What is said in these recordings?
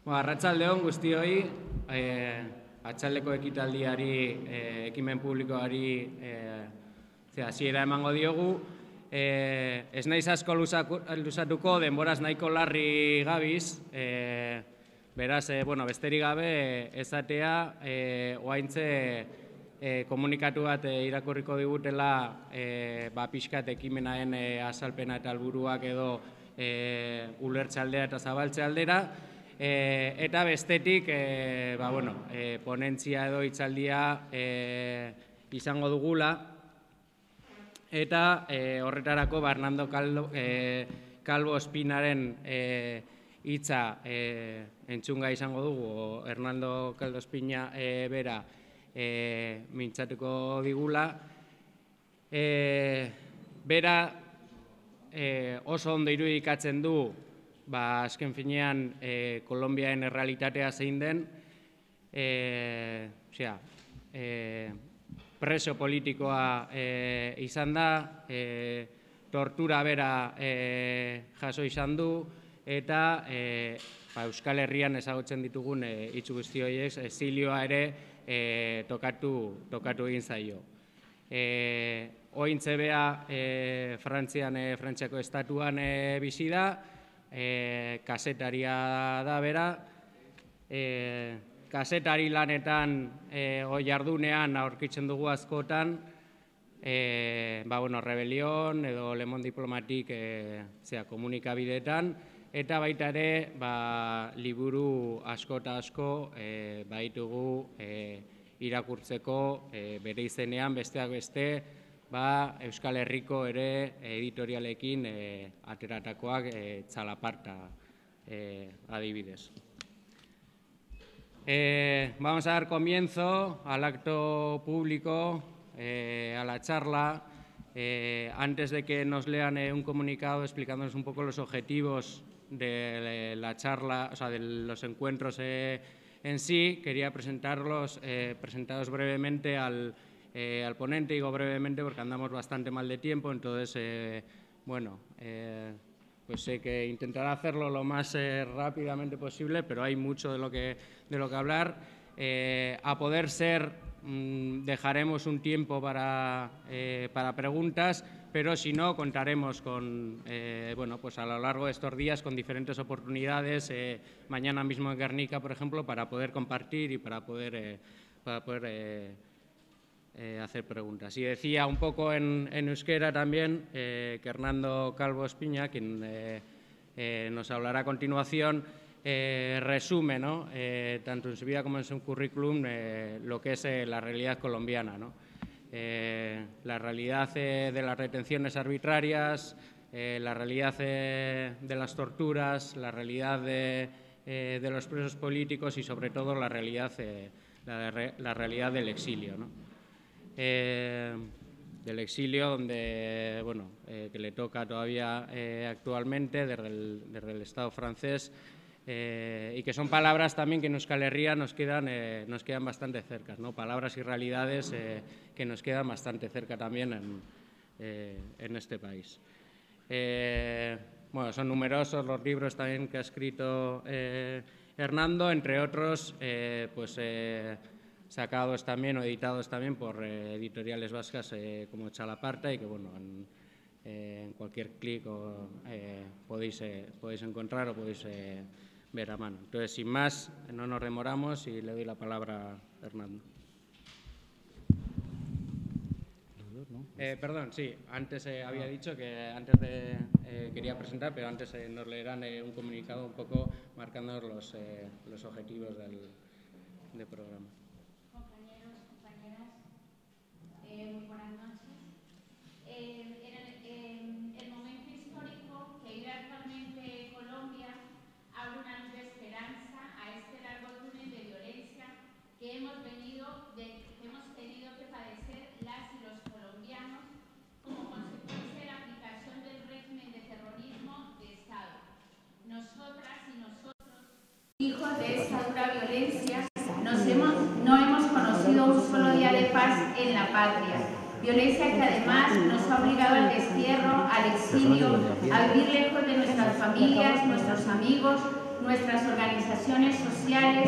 Arratsaldeon guztioi, atxaldeko ekitaldiari, ekimen publikoari hasiera emango diogu. Ez naiz asko luzatuko, denboraz nahiko larri gabiz, beraz, besterik gabe esatea, oaintze komunikatu bat irakurriko digutela pixkat ekimenaren azalpena eta helburuak edo ulertze aldera eta zabaltze aldera. Eta bestetik, ponentzia edo hitzaldia izango dugula, eta horretarako Hernando Calvo Espinaren hitza entzunga izango dugu, Hernando Calvo Espina bera mintzatuko digula. Bera oso ondo irudikatzen du azken finean Kolonbiaren errealitatea zein den, preso politikoa izan da, tortura bera jaso izan du, eta Euskal Herrian ezagutzen ditugun hitz guzti horiek, exilioa ere tokatu egin zaio. Ointze bea Frantziako estatuan bizi da, kasetaria da bera, kasetari lanetan jardunean aurkitzen dugu askotan, rebelión edo Le Monde Diplomatique komunikabideetan, eta baita ere liburu asko eta asko baitugu irakurtzeko bere izenean, besteak beste, Euskal Herriko ere editorialekin ateratakoak Txalaparta adibidez. Vamos a dar comienzo al acto público, a la charla. Antes de que nos lean un comunicado explicándonos un poco los objetivos de la charla, o sea, de los encuentros en sí, quería presentaros brevemente al ponente. Digo brevemente porque andamos bastante mal de tiempo, entonces, pues sé que intentaré hacerlo lo más rápidamente posible, pero hay mucho de lo que hablar. A poder ser, dejaremos un tiempo para preguntas, pero si no, contaremos con, pues a lo largo de estos días con diferentes oportunidades, mañana mismo en Guernica, por ejemplo, para poder compartir y para poder hacer preguntas. Y decía un poco en euskera también que Hernando Calvo Espina, quien nos hablará a continuación, resume, ¿no? Tanto en su vida como en su currículum, lo que es la realidad colombiana, ¿no? La realidad de las retenciones arbitrarias, la realidad de las torturas, la realidad de los presos políticos y sobre todo la realidad del exilio, ¿no? Del exilio donde, que le toca todavía actualmente desde el Estado francés, y que son palabras también que en Euskal Herria nos quedan bastante cerca, ¿no? Palabras y realidades que nos quedan bastante cerca también en este país. Son numerosos los libros también que ha escrito Hernando, entre otros, sacados también o editados también por editoriales vascas como Txalaparta, y que en cualquier clic podéis encontrar o podéis ver a mano. Entonces, sin más, no nos demoramos y le doy la palabra a Hernando. Perdón, sí, antes había dicho que quería presentar, pero antes nos leerán un comunicado un poco marcando los objetivos del programa. Muy buenas noches. El momento histórico que vive actualmente Colombia abre una luz de esperanza a este largo túnel de violencia que hemos tenido que padecer las y los colombianos como consecuencia de la aplicación del régimen de terrorismo de Estado. Nosotras y nosotros, hijos de esta dura violencia, no hemos conocido un solo día de paz en la patria. Violencia que además nos ha obligado al destierro, al exilio, a vivir lejos de nuestras familias, nuestros amigos, nuestras organizaciones sociales,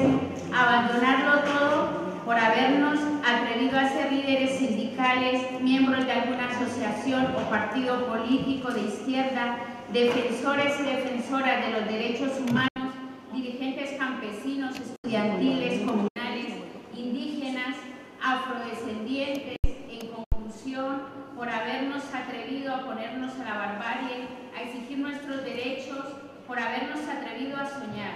abandonarlo todo por habernos atrevido a ser líderes sindicales, miembros de alguna asociación o partido político de izquierda, defensores y defensoras de los derechos humanos, dirigentes campesinos, estudiantiles, comunales, indígenas, afrodescendientes, en conclusión, por habernos atrevido a ponernos a la barbarie, a exigir nuestros derechos, por habernos atrevido a soñar.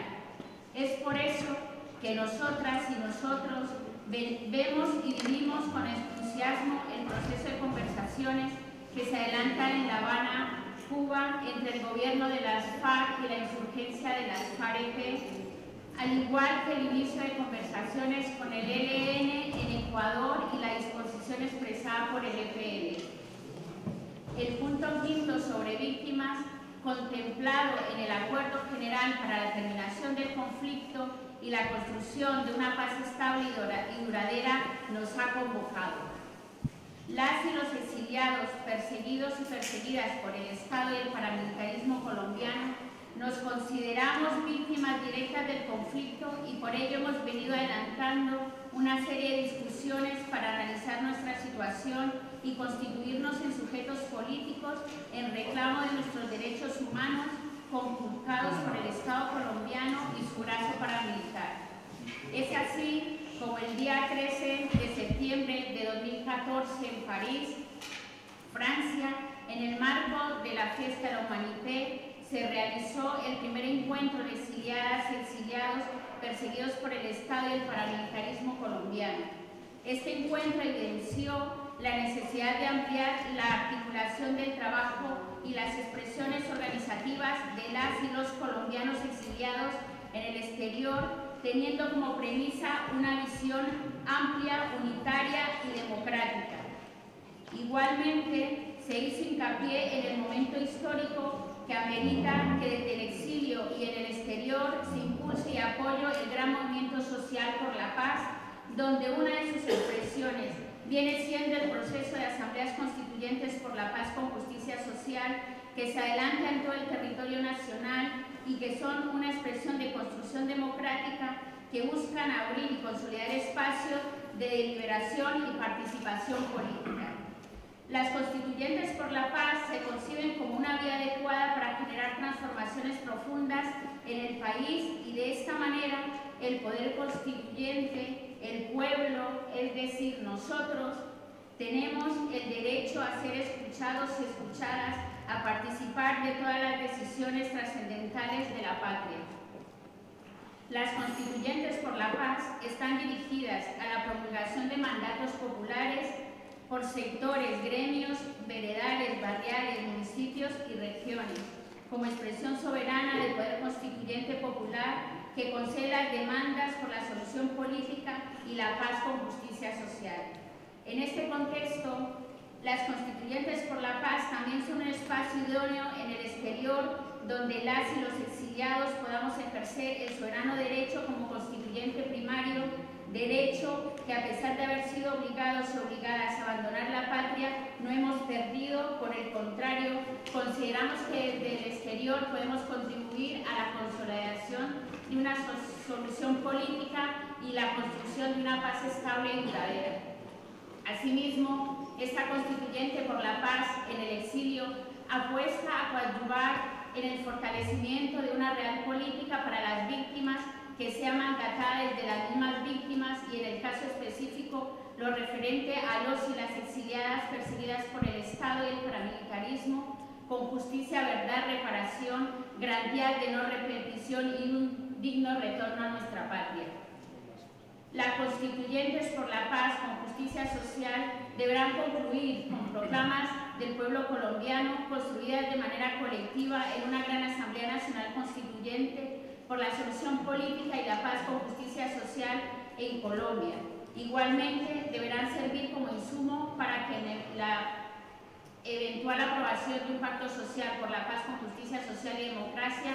Es por eso que nosotras y nosotros vemos y vivimos con entusiasmo el proceso de conversaciones que se adelantan en La Habana, Cuba, entre el gobierno de las FARC y la insurgencia de las FARC, al igual que el inicio de conversaciones con el ELN en Ecuador y la disposición expresada por el EPL. El punto quinto sobre víctimas, contemplado en el Acuerdo General para la Terminación del Conflicto y la construcción de una paz estable y duradera, nos ha convocado. Las y los exiliados, perseguidos y perseguidas por el Estado y el paramilitarismo colombiano, nos consideramos víctimas directas del conflicto y por ello hemos venido adelantando una serie de discusiones para analizar nuestra situación y constituirnos en sujetos políticos en reclamo de nuestros derechos humanos conculcados por el Estado colombiano y su brazo paramilitar. Es así como el día 13 de septiembre de 2014 en París, Francia, en el marco de la Fiesta de la Humanité, se realizó el primer encuentro de exiliadas y exiliados perseguidos por el Estado y el paramilitarismo colombiano. Este encuentro evidenció la necesidad de ampliar la articulación del trabajo y las expresiones organizativas de las y los colombianos exiliados en el exterior, teniendo como premisa una visión amplia, unitaria y democrática. Igualmente, se hizo hincapié en el momento histórico que amerita que desde el exilio y en el exterior se impulse y apoye el gran movimiento social por la paz, donde una de sus expresiones viene siendo el proceso de asambleas constituyentes por la paz con justicia social que se adelanta en todo el territorio nacional y que son una expresión de construcción democrática que buscan abrir y consolidar espacios de deliberación y participación política. Las constituyentes por la paz se conciben como una vía adecuada para generar transformaciones profundas en el país y de esta manera el poder constituyente, el pueblo, es decir, nosotros, tenemos el derecho a ser escuchados y escuchadas, a participar de todas las decisiones trascendentales de la patria. Las constituyentes por la paz están dirigidas a la promulgación de mandatos populares por sectores, gremios, veredales, barriales, municipios y regiones, como expresión soberana del poder constituyente popular que concede las demandas por la solución política y la paz con justicia social. En este contexto, las constituyentes por la paz también son un espacio idóneo en el exterior donde las y los exiliados podamos ejercer el soberano derecho como constituyente primario, derecho que a pesar de haber sido obligados y obligadas a abandonar la patria, no hemos perdido, por el contrario, consideramos que desde el exterior podemos contribuir a la consolidación de una solución política y la construcción de una paz estable y duradera. Asimismo, esta constituyente por la paz en el exilio apuesta a coadyuvar en el fortalecimiento de una real política para las víctimas que sea mandatada desde las mismas víctimas y en el caso específico lo referente a los y las exiliadas perseguidas por el Estado y el paramilitarismo con justicia, verdad, reparación, garantías de no repetición y un digno retorno a nuestra patria. Las constituyentes por la paz con justicia social deberán concluir con proclamas del pueblo colombiano construidas de manera colectiva en una gran Asamblea Nacional Constituyente por la solución política y la paz con justicia social en Colombia. Igualmente deberán servir como insumo para que en la eventual aprobación de un pacto social por la paz con justicia social y democracia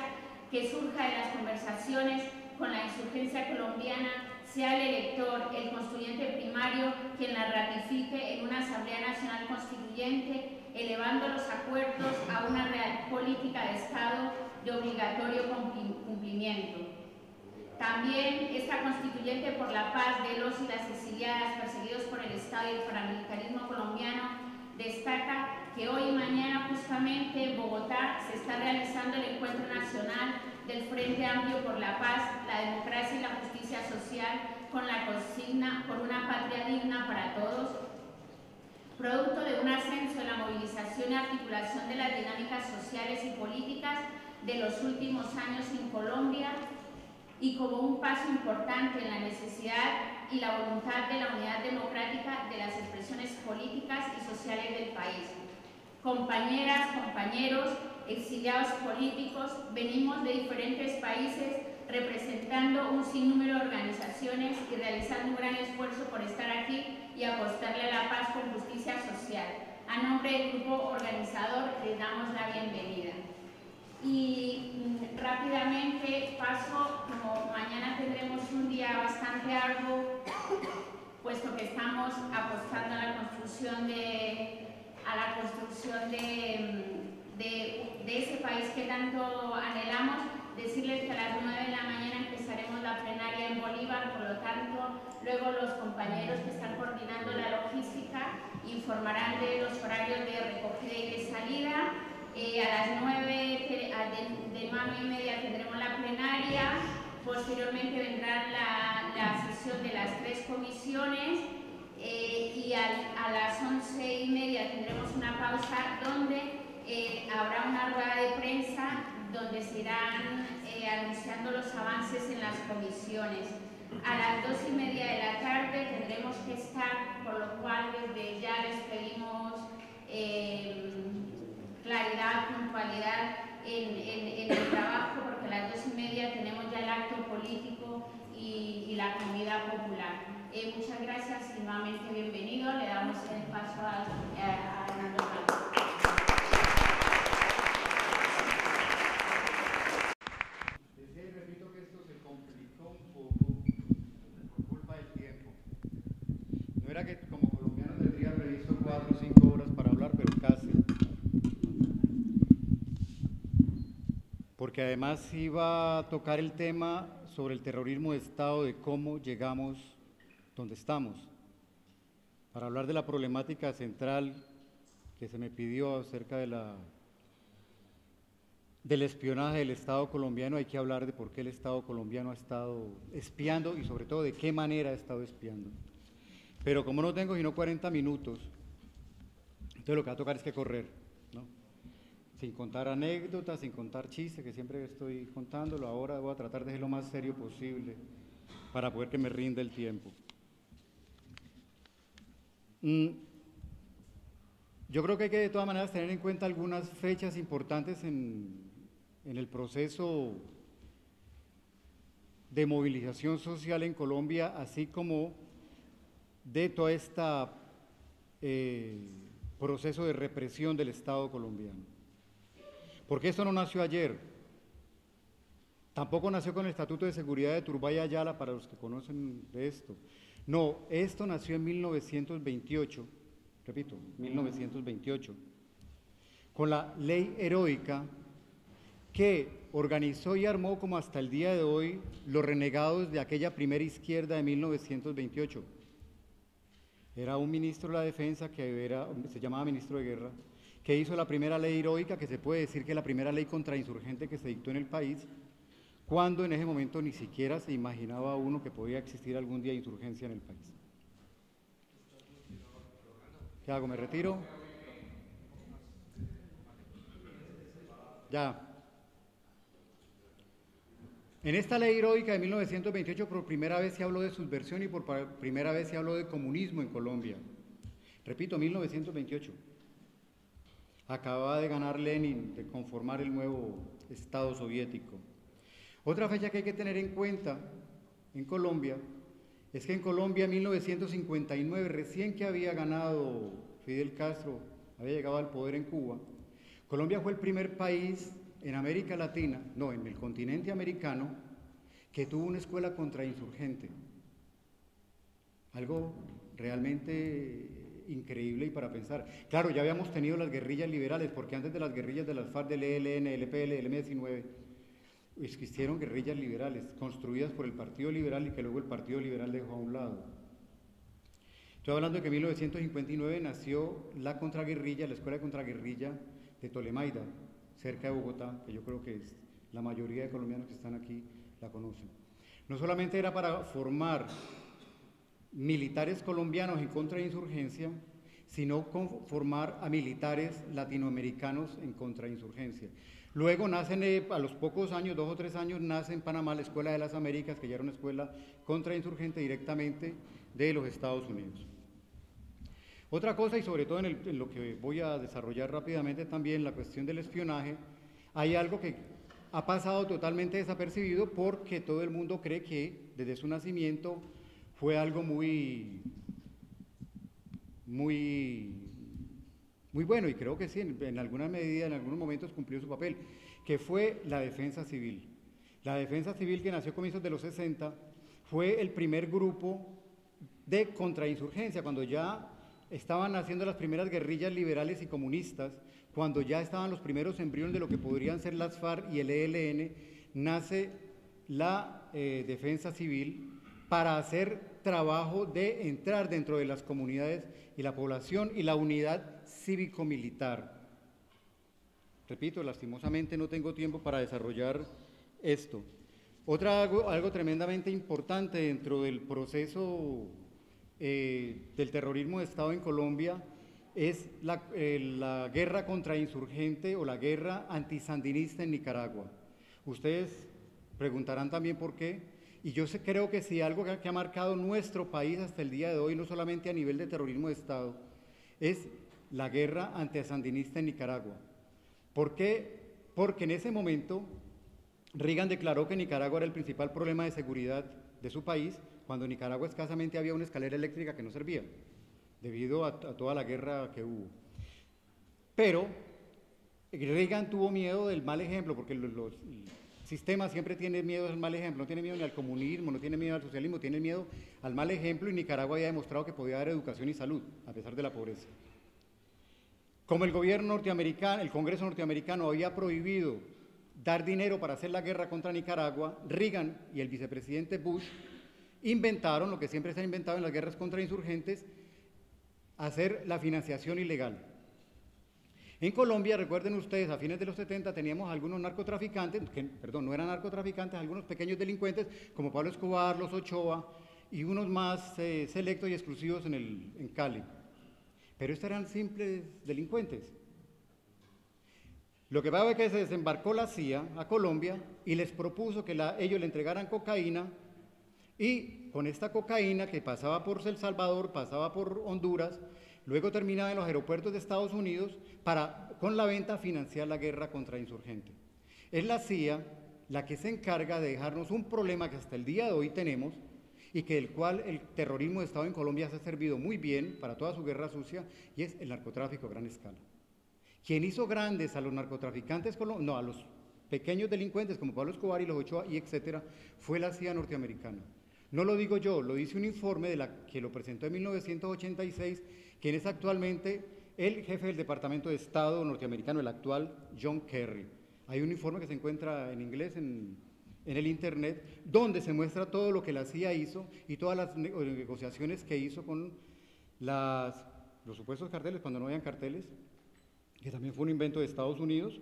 que surja de las conversaciones con la insurgencia colombiana sea el elector, el constituyente primario, quien la ratifique en una Asamblea Nacional Constituyente, elevando los acuerdos a una real política de Estado de obligatorio cumplimiento. También esta constituyente por la paz de los y las exiliadas perseguidos por el Estado y el paramilitarismo colombiano destaca que hoy y mañana justamente en Bogotá se está realizando el encuentro nacional del Frente Amplio por la Paz, la Democracia y la Justicia Social con la consigna por una patria digna para todos, producto de un ascenso de la movilización y articulación de las dinámicas sociales y políticas de los últimos años en Colombia y como un paso importante en la necesidad y la voluntad de la unidad democrática de las expresiones políticas y sociales del país. Compañeras, compañeros, exiliados políticos, venimos de diferentes países representando un sinnúmero de organizaciones y realizando un gran esfuerzo por estar aquí y apostarle a la paz con justicia social. A nombre del grupo organizador les damos la bienvenida. Y rápidamente paso, como mañana tendremos un día bastante arduo, puesto que estamos apostando a la construcción de ese país que tanto anhelamos, decirles que a las 9 de la mañana empezaremos la plenaria en Bolívar, por lo tanto, luego los compañeros que están coordinando la logística informarán de los horarios de recogida y de salida. A las 9, de 9:30 tendremos la plenaria, posteriormente vendrá la sesión de las 3 comisiones y a las 11:30 tendremos una pausa donde habrá una rueda de prensa donde se irán anunciando los avances en las comisiones. A las 2:30 de la tarde tendremos que estar, por lo cual desde ya les pedimos claridad, puntualidad en el trabajo, porque a las 2:30 tenemos ya el acto político y la comida popular. Muchas gracias y nuevamente bienvenido. Le damos el paso a Hernando Calvo. Repito que esto se complicó un poco por culpa del tiempo. No era que como colombiano tendría previsto 4 o 5 horas para hablar, pero casi. Porque además iba a tocar el tema sobre el terrorismo de Estado, de cómo llegamos donde estamos, para hablar de la problemática central que se me pidió acerca de del espionaje del Estado colombiano. Hay que hablar de por qué el Estado colombiano ha estado espiando y sobre todo de qué manera ha estado espiando. Pero como no tengo sino 40 minutos, entonces lo que va a tocar es que correr, ¿no? Sin contar anécdotas, sin contar chistes, que siempre estoy contándolo. Ahora voy a tratar de ser lo más serio posible para poder que me rinda el tiempo. Yo creo que hay que de todas maneras tener en cuenta algunas fechas importantes en el proceso de movilización social en Colombia, así como de todo este proceso de represión del Estado colombiano. Porque esto no nació ayer, tampoco nació con el Estatuto de Seguridad de Turbay y Ayala, para los que conocen de esto. No, esto nació en 1928, repito, 1928, con la ley heroica que organizó y armó como hasta el día de hoy los renegados de aquella primera izquierda de 1928. Era un ministro de la Defensa que se llamaba ministro de Guerra, que hizo la primera ley heroica, que se puede decir que la primera ley contrainsurgente que se dictó en el país, cuando en ese momento ni siquiera se imaginaba uno que podía existir algún día insurgencia en el país. ¿Qué hago? ¿Me retiro? Ya. En esta ley heroica de 1928 por primera vez se habló de subversión y por primera vez se habló de comunismo en Colombia. Repito, 1928. Acababa de ganar Lenin, de conformar el nuevo Estado soviético. Otra fecha que hay que tener en cuenta en Colombia es que en Colombia en 1959, recién que había ganado Fidel Castro, había llegado al poder en Cuba, Colombia fue el primer país en América Latina, no, en el continente americano, que tuvo una escuela contrainsurgente. Algo realmente increíble y para pensar. Claro, ya habíamos tenido las guerrillas liberales, porque antes de las guerrillas de las FARC, del ELN, el EPL, el M-19, existieron guerrillas liberales construidas por el Partido Liberal y que luego el Partido Liberal dejó a un lado. Estoy hablando de que en 1959 nació la contraguerrilla, la Escuela de Contraguerrilla de Tolemaida, cerca de Bogotá, que yo creo que la mayoría de colombianos que están aquí la conocen. No solamente era para formar militares colombianos en contrainsurgencia, sino formar a militares latinoamericanos en contrainsurgencia. Luego nacen, a los pocos años, 2 o 3 años, nace en Panamá la Escuela de las Américas, que ya era una escuela contrainsurgente directamente de los Estados Unidos. Otra cosa, y sobre todo en lo que voy a desarrollar rápidamente también, la cuestión del espionaje, hay algo que ha pasado totalmente desapercibido porque todo el mundo cree que desde su nacimiento fue algo muy bueno, y creo que sí, en alguna medida, en algunos momentos cumplió su papel, que fue la defensa civil. La defensa civil, que nació a comienzos de los 60, fue el primer grupo de contrainsurgencia, cuando ya estaban naciendo las primeras guerrillas liberales y comunistas, cuando ya estaban los primeros embriones de lo que podrían ser las FARC y el ELN, nace la defensa civil para hacer trabajo de entrar dentro de las comunidades y la población y la unidad cívico-militar. Repito, lastimosamente no tengo tiempo para desarrollar esto. Algo tremendamente importante dentro del proceso del terrorismo de Estado en Colombia es la guerra contrainsurgente o la guerra antisandinista en Nicaragua. Ustedes preguntarán también por qué. Y yo creo que sí, algo que ha marcado nuestro país hasta el día de hoy, no solamente a nivel de terrorismo de Estado, es la guerra antisandinista en Nicaragua. ¿Por qué? Porque en ese momento Reagan declaró que Nicaragua era el principal problema de seguridad de su país, cuando en Nicaragua escasamente había una escalera eléctrica que no servía, debido a toda la guerra que hubo. Pero Reagan tuvo miedo del mal ejemplo, porque los sistemas siempre tienen miedo al mal ejemplo, no tiene miedo ni al comunismo, no tiene miedo al socialismo, tiene miedo al mal ejemplo, y Nicaragua había demostrado que podía dar educación y salud, a pesar de la pobreza. Como el gobierno norteamericano, el Congreso norteamericano había prohibido dar dinero para hacer la guerra contra Nicaragua, Reagan y el vicepresidente Bush inventaron, lo que siempre se ha inventado en las guerras contra insurgentes, hacer la financiación ilegal. En Colombia, recuerden ustedes, a fines de los 70 teníamos algunos narcotraficantes, no eran narcotraficantes, algunos pequeños delincuentes, como Pablo Escobar, los Ochoa, y unos más selectos y exclusivos en Cali. Pero estos eran simples delincuentes. Lo que pasa es que se desembarcó la CIA a Colombia y les propuso que ellos le entregaran cocaína, y con esta cocaína que pasaba por El Salvador, pasaba por Honduras, luego terminaba en los aeropuertos de Estados Unidos para, con la venta, financiar la guerra contra insurgente. Es la CIA la que se encarga de dejarnos un problema que hasta el día de hoy tenemos y que del cual el terrorismo de Estado en Colombia se ha servido muy bien para toda su guerra sucia, y es el narcotráfico a gran escala. Quien hizo grandes a los narcotraficantes, a los pequeños delincuentes como Pablo Escobar y los Ochoa y etcétera, fue la CIA norteamericana. No lo digo yo, lo dice un informe que lo presentó en 1986, quien es actualmente el jefe del Departamento de Estado norteamericano, el actual John Kerry. Hay un informe que se encuentra en inglés en el internet, donde se muestra todo lo que la CIA hizo y todas las negociaciones que hizo con los supuestos carteles, cuando no habían carteles, que también fue un invento de Estados Unidos,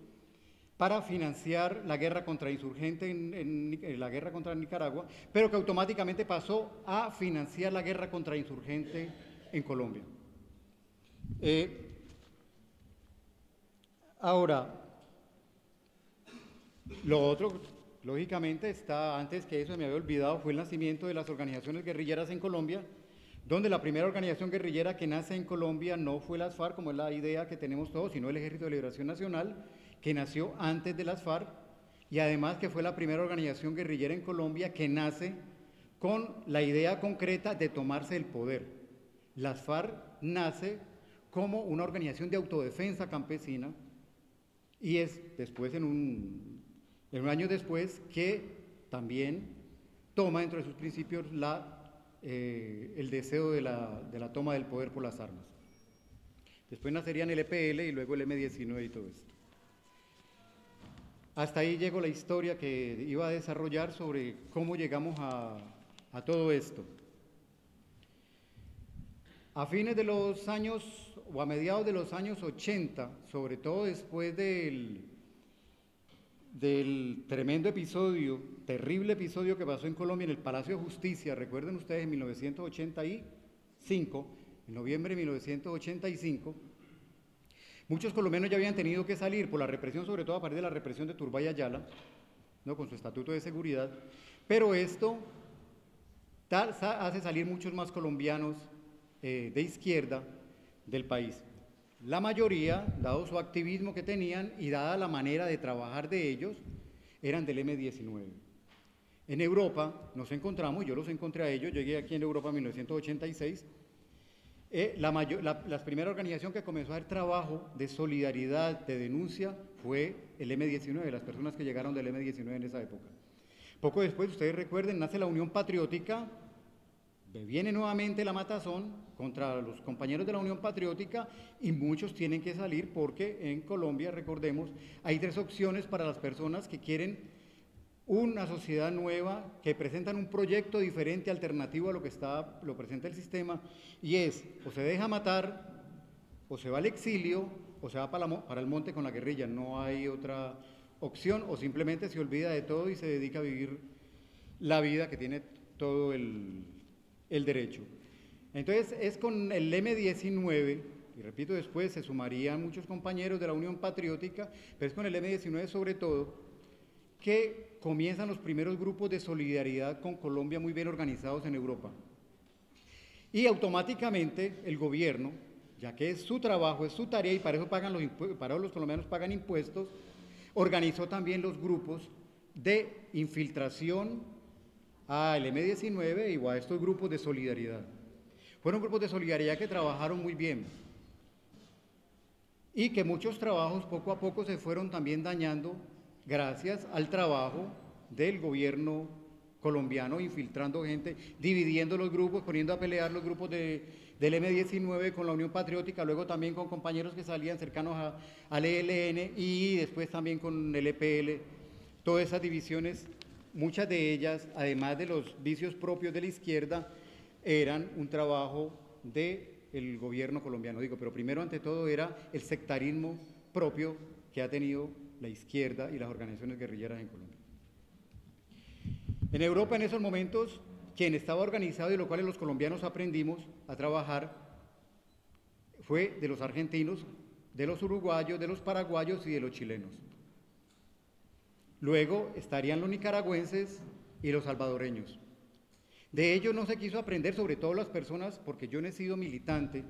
para financiar la guerra contra insurgente en la guerra contra Nicaragua, pero que automáticamente pasó a financiar la guerra contra insurgente en Colombia. Ahora, lo otro, lógicamente, está, antes que eso me había olvidado, fue el nacimiento de las organizaciones guerrilleras en Colombia, donde la primera organización guerrillera que nace en Colombia no fue las FARC, como es la idea que tenemos todos, sino el Ejército de Liberación Nacional, que nació antes de las FARC, y además que fue la primera organización guerrillera en Colombia que nace con la idea concreta de tomarse el poder. Las FARC nace como una organización de autodefensa campesina, y es después, en un año después, que también toma dentro de sus principios el deseo de la toma del poder por las armas. Después nacerían el EPL y luego el M-19 y todo esto. Hasta ahí llegó la historia que iba a desarrollar sobre cómo llegamos a todo esto. A fines de los años, o a mediados de los años 80, sobre todo después del tremendo episodio, terrible episodio que pasó en Colombia en el Palacio de Justicia, recuerden ustedes, en 1985, en noviembre de 1985, muchos colombianos ya habían tenido que salir por la represión, sobre todo a partir de la represión de Turbay Ayala, ¿no?, con su estatuto de seguridad, pero esto hace salir muchos más colombianos de izquierda del país. La mayoría, dado su activismo que tenían y dada la manera de trabajar de ellos, eran del M-19. En Europa nos encontramos, yo los encontré a ellos, llegué aquí en Europa en 1986, la primera organización que comenzó a hacer trabajo de solidaridad, de denuncia, fue el M-19, las personas que llegaron del M-19 en esa época. Poco después, ustedes recuerden, nace la Unión Patriótica, viene nuevamente la matazón contra los compañeros de la Unión Patriótica y muchos tienen que salir porque en Colombia, recordemos, hay tres opciones para las personas que quieren una sociedad nueva, que presentan un proyecto diferente, alternativo a lo que lo presenta el sistema, y es o se deja matar, o se va al exilio, o se va para el monte con la guerrilla. No hay otra opción, o simplemente se olvida de todo y se dedica a vivir la vida que tiene todo el derecho. Entonces es con el M-19, y repito, después se sumarían muchos compañeros de la Unión Patriótica, pero es con el M-19 sobre todo, que comienzan los primeros grupos de solidaridad con Colombia muy bien organizados en Europa. Y automáticamente el gobierno, ya que es su trabajo, es su tarea y para eso los colombianos pagan impuestos, organizó también los grupos de infiltración al M-19 y a estos grupos de solidaridad. Fueron grupos de solidaridad que trabajaron muy bien y que muchos trabajos poco a poco se fueron también dañando gracias al trabajo del gobierno colombiano, infiltrando gente, dividiendo los grupos, poniendo a pelear los grupos del M-19 con la Unión Patriótica, luego también con compañeros que salían cercanos al ELN y después también con el EPL. Todas esas divisiones, muchas de ellas, además de los vicios propios de la izquierda, eran un trabajo del gobierno colombiano. Pero primero, ante todo, era el sectarismo propio que ha tenido la izquierda y las organizaciones guerrilleras en Colombia. En Europa, en esos momentos, quien estaba organizado y lo cual los colombianos aprendimos a trabajar fue de los argentinos, de los uruguayos, de los paraguayos y de los chilenos. Luego estarían los nicaragüenses y los salvadoreños. De ellos no se quiso aprender, sobre todo las personas, porque yo no he sido militante,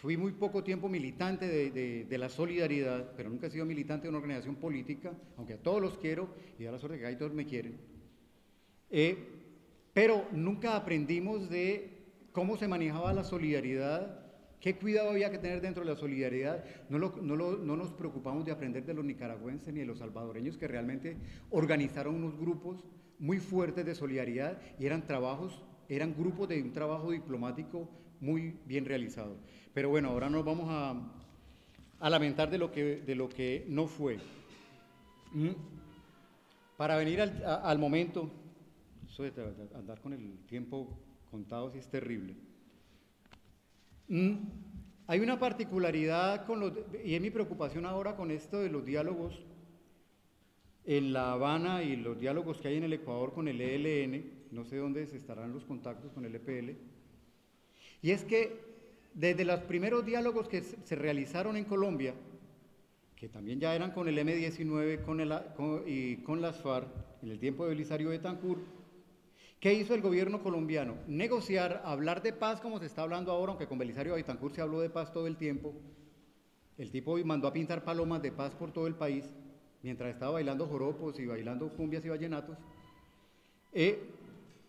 fui muy poco tiempo militante de la solidaridad, pero nunca he sido militante de una organización política, aunque a todos los quiero y da la suerte que ahí todos me quieren. Pero nunca aprendimos de cómo se manejaba la solidaridad, qué cuidado había que tener dentro de la solidaridad. No nos preocupamos de aprender de los nicaragüenses ni de los salvadoreños, que realmente organizaron unos grupos muy fuertes de solidaridad y eran grupos de un trabajo diplomático muy bien realizado. Pero bueno, ahora nos vamos a lamentar de lo que no fue. Para venir al momento, eso de andar con el tiempo contado sí es terrible. Hay una particularidad y es mi preocupación ahora con esto de los diálogos en La Habana y los diálogos que hay en el Ecuador con el ELN, no sé dónde se estarán los contactos con el EPL, y es que desde los primeros diálogos que se realizaron en Colombia, que también ya eran con el M-19 y con las FARC, en el tiempo de Belisario Betancur, ¿qué hizo el gobierno colombiano? Negociar, hablar de paz como se está hablando ahora, aunque con Belisario Betancur se habló de paz todo el tiempo. El tipo mandó a pintar palomas de paz por todo el país, mientras estaba bailando joropos y bailando cumbias y vallenatos.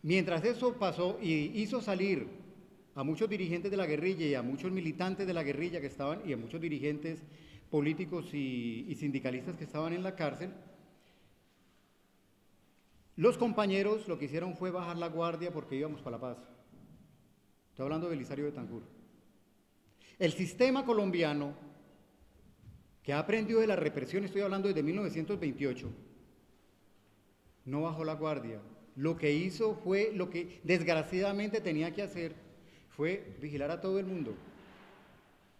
Mientras eso pasó y hizo salir a muchos dirigentes de la guerrilla y a muchos militantes de la guerrilla que estaban, y a muchos dirigentes políticos y sindicalistas que estaban en la cárcel, los compañeros lo que hicieron fue bajar la guardia porque íbamos para la paz. Estoy hablando de Belisario Betancur. El sistema colombiano, que ha aprendido de la represión, estoy hablando desde 1928, no bajó la guardia. Lo que hizo fue lo que desgraciadamente tenía que hacer, fue vigilar a todo el mundo.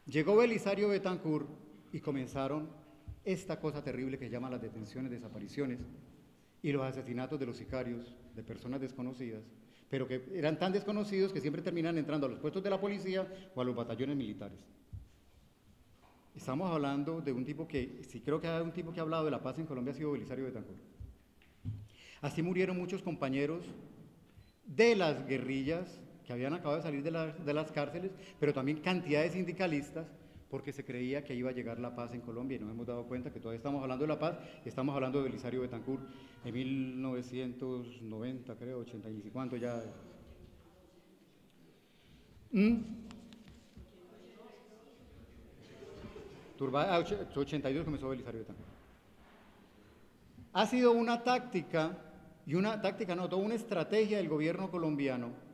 Llegó Belisario Betancur y comenzaron esta cosa terrible que se llama las detenciones, desapariciones y los asesinatos de los sicarios, de personas desconocidas, pero que eran tan desconocidos que siempre terminan entrando a los puestos de la policía o a los batallones militares. Estamos hablando de un tipo que, si creo que hay un tipo que ha hablado de la paz en Colombia, ha sido Belisario Betancur. Así murieron muchos compañeros de las guerrillas que habían acabado de salir de las cárceles, pero también cantidad de sindicalistas, porque se creía que iba a llegar la paz en Colombia y nos hemos dado cuenta que todavía estamos hablando de la paz y estamos hablando de Belisario Betancur en 1990, creo, 80 y cuánto ya. 82 comenzó Belisario Betancur. Ha sido una táctica, toda una estrategia del gobierno colombiano,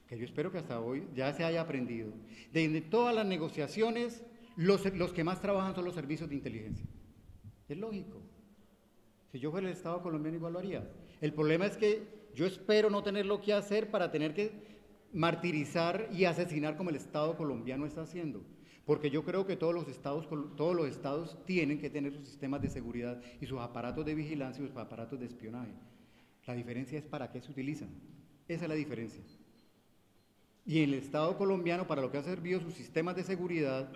que yo espero que hasta hoy ya se haya aprendido, de todas las negociaciones, los que más trabajan son los servicios de inteligencia. Es lógico. Si yo fuera el Estado colombiano igual lo haría. El problema es que yo espero no tener lo que hacer para tener que martirizar y asesinar como el Estado colombiano está haciendo. Porque yo creo que todos los estados tienen que tener sus sistemas de seguridad y sus aparatos de vigilancia y sus aparatos de espionaje. La diferencia es para qué se utilizan. Esa es la diferencia. Y en el Estado colombiano, para lo que han servido sus sistemas de seguridad,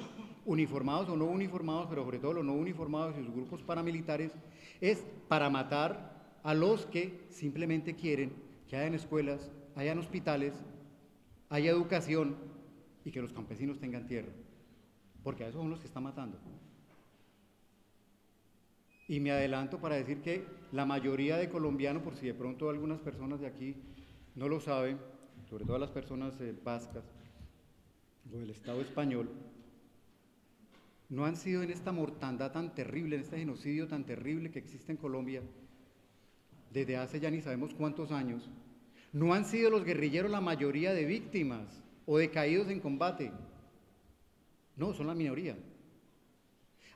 uniformados o no uniformados, pero sobre todo los no uniformados y sus grupos paramilitares, es para matar a los que simplemente quieren que hayan escuelas, hayan hospitales, haya educación y que los campesinos tengan tierra. Porque a esos son los que están matando. Y me adelanto para decir que la mayoría de colombianos, por si de pronto algunas personas de aquí no lo saben, sobre todo las personas vascas o del Estado español, no han sido en esta mortandad tan terrible, en este genocidio tan terrible que existe en Colombia, desde hace ya ni sabemos cuántos años, no han sido los guerrilleros la mayoría de víctimas o de caídos en combate. No, son la minoría.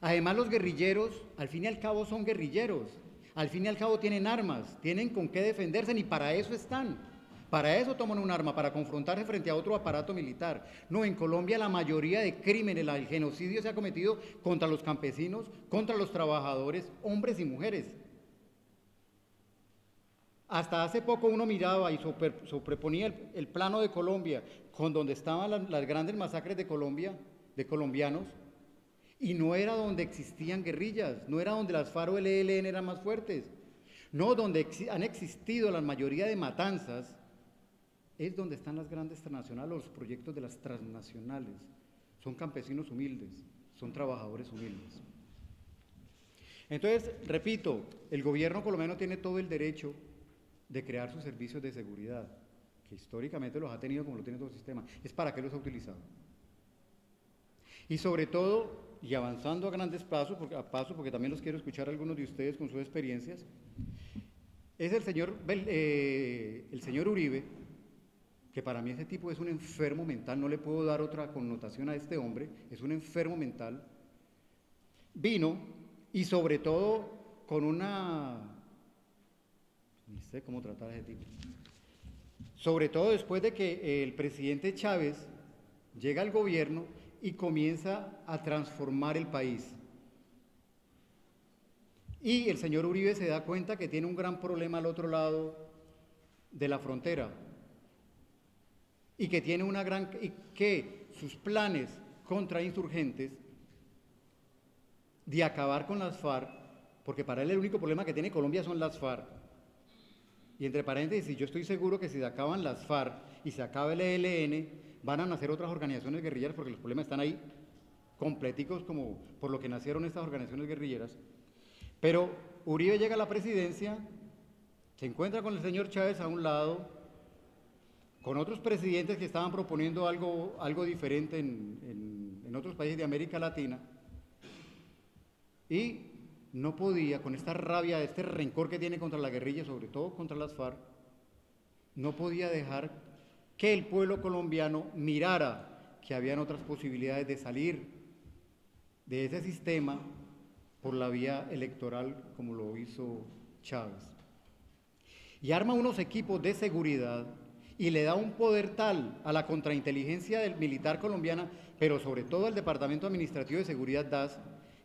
Además, los guerrilleros, al fin y al cabo, son guerrilleros. Al fin y al cabo tienen armas, tienen con qué defenderse, y para eso están. Para eso toman un arma, para confrontarse frente a otro aparato militar. No, en Colombia la mayoría de crímenes, el genocidio se ha cometido contra los campesinos, contra los trabajadores, hombres y mujeres. Hasta hace poco uno miraba y sobreponía el plano de Colombia con donde estaban las grandes masacres de Colombia, de colombianos, y no era donde existían guerrillas, no era donde las FARC o el ELN eran más fuertes, no, donde han existido la mayoría de matanzas, es donde están las grandes transnacionales, los proyectos de las transnacionales, son campesinos humildes, son trabajadores humildes. Entonces, repito, el gobierno colombiano tiene todo el derecho de crear sus servicios de seguridad, que históricamente los ha tenido como lo tiene todo el sistema, es para qué los ha utilizado. Y sobre todo, y avanzando a grandes pasos, porque también los quiero escuchar a algunos de ustedes con sus experiencias, es el señor Uribe, que para mí ese tipo es un enfermo mental, no le puedo dar otra connotación a este hombre, es un enfermo mental, vino y sobre todo con ni sé cómo tratar a ese tipo, sobre todo después de que el presidente Chávez llega al gobierno y comienza a transformar el país. Y el señor Uribe se da cuenta que tiene un gran problema al otro lado de la frontera y que tiene que sus planes contra insurgentes de acabar con las FARC, porque para él el único problema que tiene Colombia son las FARC. Y entre paréntesis, yo estoy seguro que si se acaban las FARC y se acaba el ELN, van a nacer otras organizaciones guerrilleras porque los problemas están ahí completicos como por lo que nacieron estas organizaciones guerrilleras. Pero Uribe llega a la presidencia, se encuentra con el señor Chávez a un lado, con otros presidentes que estaban proponiendo algo diferente en otros países de América Latina, y no podía, con esta rabia, este rencor que tiene contra la guerrilla, sobre todo contra las FARC, no podía dejar que el pueblo colombiano mirara que habían otras posibilidades de salir de ese sistema por la vía electoral, como lo hizo Chávez. Y arma unos equipos de seguridad y le da un poder tal a la contrainteligencia del militar colombiana, pero sobre todo al Departamento Administrativo de Seguridad DAS,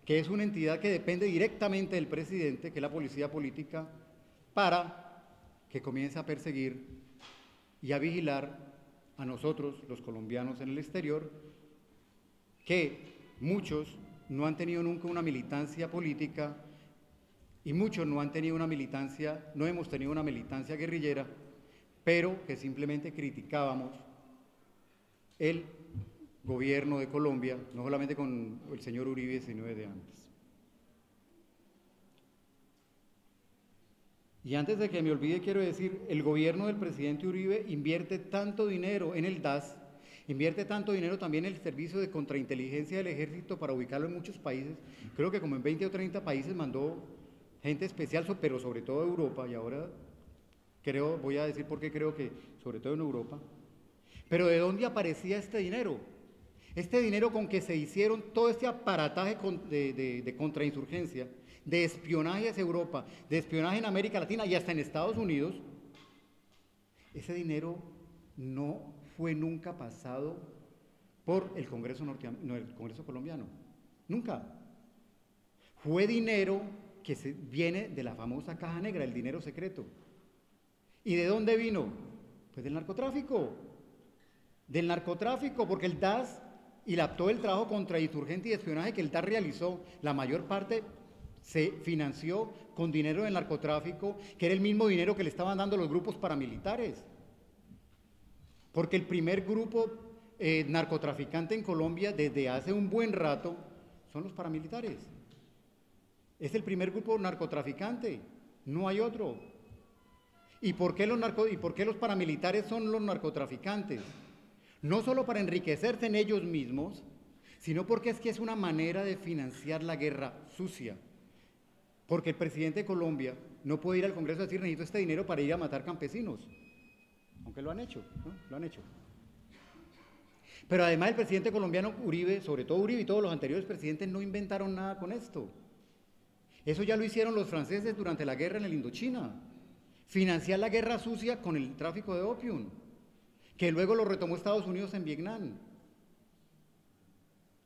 que es una entidad que depende directamente del presidente, que es la policía política, para que comience a perseguir y a vigilar a nosotros, los colombianos en el exterior, que muchos no han tenido nunca una militancia política y muchos no han tenido una militancia, no hemos tenido una militancia guerrillera, pero que simplemente criticábamos el gobierno de Colombia, no solamente con el señor Uribe, sino desde antes. Y antes de que me olvide, quiero decir, el gobierno del presidente Uribe invierte tanto dinero en el DAS, invierte tanto dinero también en el servicio de contrainteligencia del ejército para ubicarlo en muchos países, creo que como en 20 o 30 países mandó gente especial, pero sobre todo Europa, y ahora creo, voy a decir por qué creo que sobre todo en Europa. Pero ¿de dónde aparecía este dinero? Este dinero con que se hicieron todo este aparataje de contrainsurgencia, de espionaje hacia Europa, de espionaje en América Latina y hasta en Estados Unidos, ese dinero no fue nunca pasado por el Congreso el Congreso colombiano. Nunca. Fue dinero que viene de la famosa caja negra, el dinero secreto. ¿Y de dónde vino? Pues del narcotráfico. Del narcotráfico, porque el DAS y todo el trabajo contrainsurgente y de espionaje que el DAS realizó, la mayor parte se financió con dinero del narcotráfico, que era el mismo dinero que le estaban dando los grupos paramilitares. Porque el primer grupo narcotraficante en Colombia desde hace un buen rato son los paramilitares. Es el primer grupo narcotraficante, no hay otro. ¿Y por qué los paramilitares son los narcotraficantes? No solo para enriquecerse en ellos mismos, sino porque es que es una manera de financiar la guerra sucia. Porque el presidente de Colombia no puede ir al Congreso a decir necesito este dinero para ir a matar campesinos. Aunque lo han hecho, ¿no? Lo han hecho. Pero además el presidente colombiano Uribe, sobre todo Uribe y todos los anteriores presidentes, no inventaron nada con esto. Eso ya lo hicieron los franceses durante la guerra en el Indochina. Financiar la guerra sucia con el tráfico de opium, que luego lo retomó Estados Unidos en Vietnam.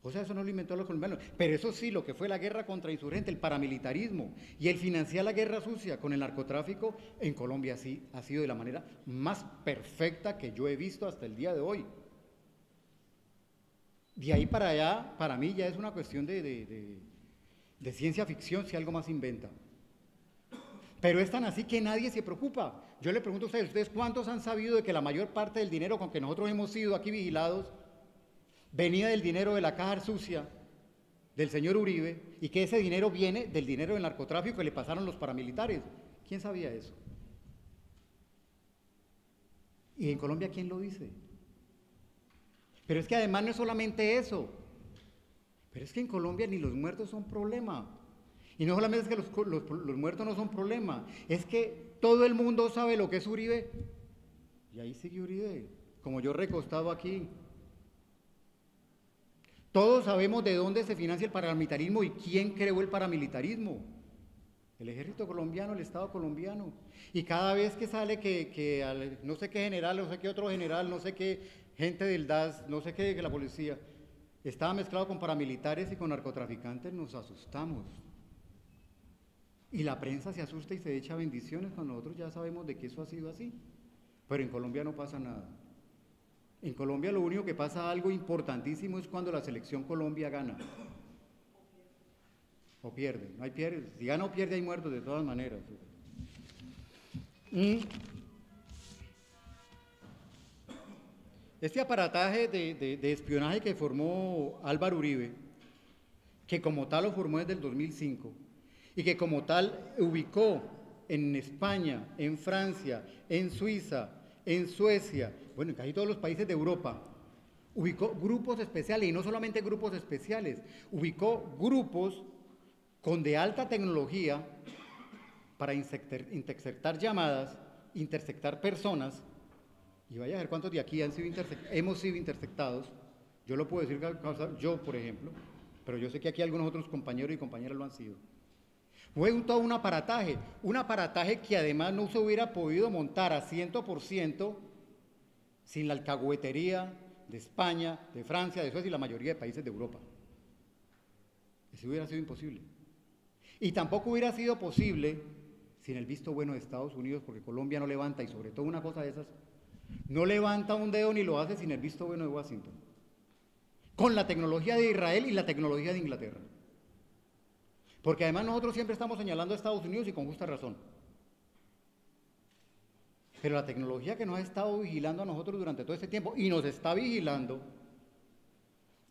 O sea, eso no lo inventó los colombianos. Pero eso sí, lo que fue la guerra contrainsurgente, el paramilitarismo y el financiar la guerra sucia con el narcotráfico, en Colombia sí ha sido de la manera más perfecta que yo he visto hasta el día de hoy. De ahí para allá, para mí ya es una cuestión de ciencia ficción si algo más inventa. Pero es tan así que nadie se preocupa. Yo le pregunto a ustedes cuántos han sabido de que la mayor parte del dinero con que nosotros hemos sido aquí vigilados venía del dinero de la caja sucia del señor Uribe y que ese dinero viene del dinero del narcotráfico que le pasaron los paramilitares? ¿Quién sabía eso? ¿Y en Colombia quién lo dice? Pero es que además no es solamente eso, pero es que en Colombia ni los muertos son problema. Y no solamente es que los muertos no son problema, es que todo el mundo sabe lo que es Uribe. Y ahí sigue Uribe, como yo recostado aquí. Todos sabemos de dónde se financia el paramilitarismo y quién creó el paramilitarismo. El ejército colombiano, el Estado colombiano. Y cada vez que sale que no sé qué general, no sé qué otro general, no sé qué gente del DAS, no sé qué de la policía, estaba mezclado con paramilitares y con narcotraficantes, nos asustamos. Y la prensa se asusta y se echa bendiciones cuando nosotros ya sabemos de que eso ha sido así. Pero en Colombia no pasa nada. En Colombia lo único que pasa, algo importantísimo, es cuando la selección Colombia gana. O pierde. No hay pierde. Si gana o pierde hay muertos de todas maneras. Este aparataje de espionaje que formó Álvaro Uribe, que como tal lo formó desde el 2005, y que como tal ubicó en España, en Francia, en Suiza, en Suecia, bueno, en casi todos los países de Europa, ubicó grupos especiales, y no solamente grupos especiales, ubicó grupos con de alta tecnología para interceptar llamadas, interceptar personas, y vaya a ver cuántos de aquí hemos sido interceptados Yo lo puedo decir, yo por ejemplo, pero yo sé que aquí algunos otros compañeros y compañeras lo han sido. Fue todo un aparataje que además no se hubiera podido montar a 100% sin la alcahuetería de España, de Francia, de Suecia y la mayoría de países de Europa. Eso hubiera sido imposible. Y tampoco hubiera sido posible sin el visto bueno de Estados Unidos, porque Colombia no levanta, y sobre todo una cosa de esas, no levanta un dedo ni lo hace sin el visto bueno de Washington, con la tecnología de Israel y la tecnología de Inglaterra. Porque además nosotros siempre estamos señalando a Estados Unidos y con justa razón. Pero la tecnología que nos ha estado vigilando a nosotros durante todo este tiempo y nos está vigilando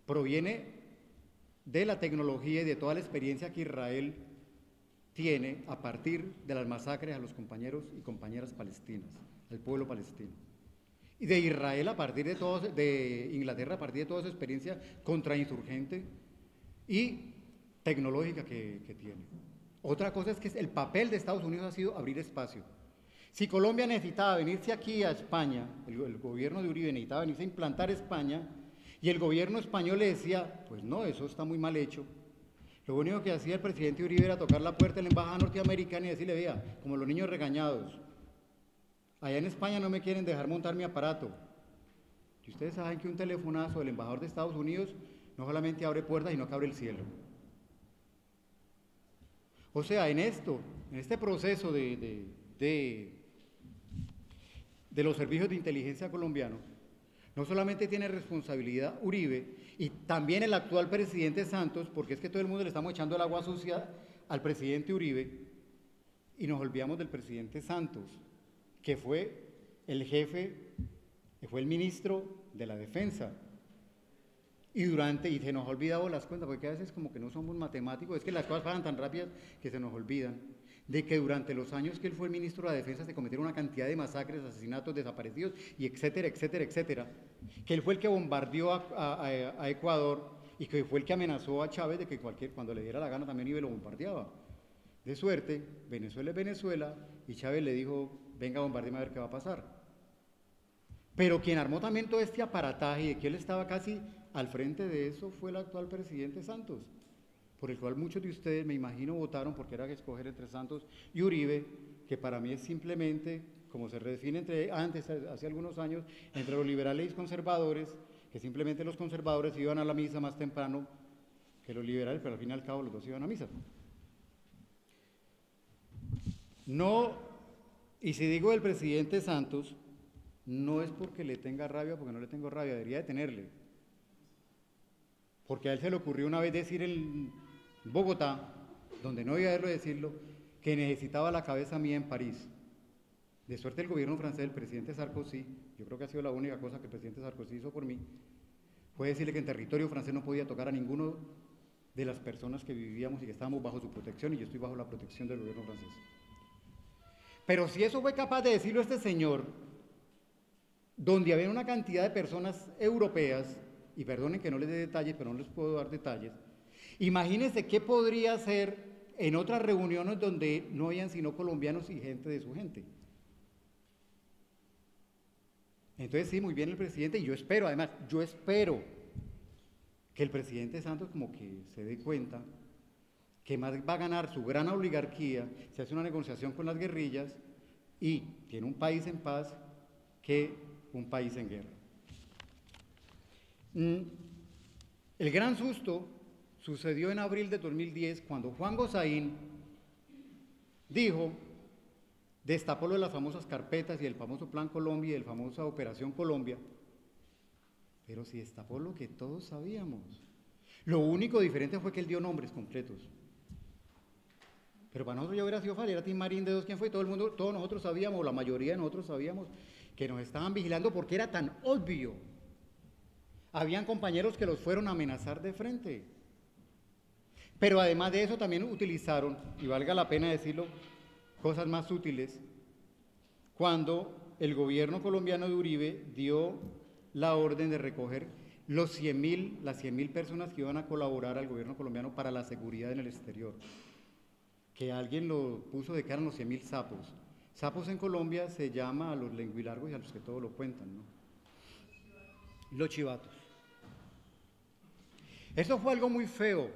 proviene de la tecnología y de toda la experiencia que Israel tiene a partir de las masacres a los compañeros y compañeras palestinas, al pueblo palestino. Y de Israel a partir de Inglaterra a partir de toda su experiencia contrainsurgente y tecnológica que tiene. Otra cosa es que el papel de Estados Unidos ha sido abrir espacio. Si Colombia necesitaba venirse aquí a España, el gobierno de Uribe necesitaba venirse a implantar España, y el gobierno español le decía, pues no, eso está muy mal hecho. Lo único que hacía el presidente Uribe era tocar la puerta de la embajada norteamericana y decirle, vea, como los niños regañados, allá en España no me quieren dejar montar mi aparato. Y ustedes saben que un telefonazo del embajador de Estados Unidos no solamente abre puertas, sino que abre el cielo. O sea, en este proceso de los servicios de inteligencia colombianos, no solamente tiene responsabilidad Uribe, y también el actual presidente Santos, porque es que todo el mundo le estamos echando el agua sucia al presidente Uribe, y nos olvidamos del presidente Santos, que fue el jefe, que fue el ministro de la Defensa. Y se nos ha olvidado las cuentas, porque a veces como que no somos matemáticos, es que las cosas pasan tan rápidas que se nos olvidan, de que durante los años que él fue el ministro de la Defensa se cometieron una cantidad de masacres, asesinatos, desaparecidos, y etcétera, etcétera, etcétera. Que él fue el que bombardeó a Ecuador, y que fue el que amenazó a Chávez de que cuando le diera la gana también Uribe lo bombardeaba. De suerte, Venezuela es Venezuela, y Chávez le dijo, venga, bombardeame a ver qué va a pasar. Pero quien armó también todo este aparataje, y de que él estaba casi al frente de eso, fue el actual presidente Santos, por el cual muchos de ustedes, me imagino, votaron porque era que escoger entre Santos y Uribe, que para mí es simplemente, como se redefine hace algunos años, entre los liberales y los conservadores, que simplemente los conservadores iban a la misa más temprano que los liberales, pero al fin y al cabo los dos iban a misa. No, y si digo del presidente Santos, no es porque le tenga rabia, porque no le tengo rabia, debería de tenerle. Porque a él se le ocurrió una vez decir en Bogotá, donde no iba a decirlo, que necesitaba la cabeza mía en París. De suerte el gobierno francés del presidente Sarkozy, yo creo que ha sido la única cosa que el presidente Sarkozy hizo por mí, fue decirle que en territorio francés no podía tocar a ninguno de las personas que vivíamos y que estábamos bajo su protección, y yo estoy bajo la protección del gobierno francés. Pero si eso fue capaz de decirlo este señor, donde había una cantidad de personas europeas, y perdonen que no les dé detalles, pero no les puedo dar detalles, imagínense qué podría ser en otras reuniones donde no habían sino colombianos y gente de su gente. Entonces sí, muy bien el presidente, y yo espero, además, que el presidente Santos como que se dé cuenta que más va a ganar su gran oligarquía si hace una negociación con las guerrillas y tiene un país en paz que un país en guerra. El gran susto sucedió en abril de 2010 cuando Juan Gozaín destapó lo de las famosas carpetas y el famoso Plan Colombia y el famosa Operación Colombia, pero si destapó lo que todos sabíamos. Lo único diferente fue que él dio nombres completos. Pero para nosotros ya hubiera sido fácil, era Tim Marín, de quién fue, todos nosotros sabíamos, la mayoría de nosotros sabíamos que nos estaban vigilando porque era tan obvio. Habían compañeros que los fueron a amenazar de frente. Pero además de eso también utilizaron, y valga la pena decirlo, cosas más útiles, cuando el gobierno colombiano de Uribe dio la orden de recoger las 100.000 personas que iban a colaborar al gobierno colombiano para la seguridad en el exterior. Que alguien lo puso de que eran los 100.000 sapos. Sapos en Colombia se llama a los lenguilargos y a los que todo lo cuentan, ¿no? Los chivatos. Eso fue algo muy feo,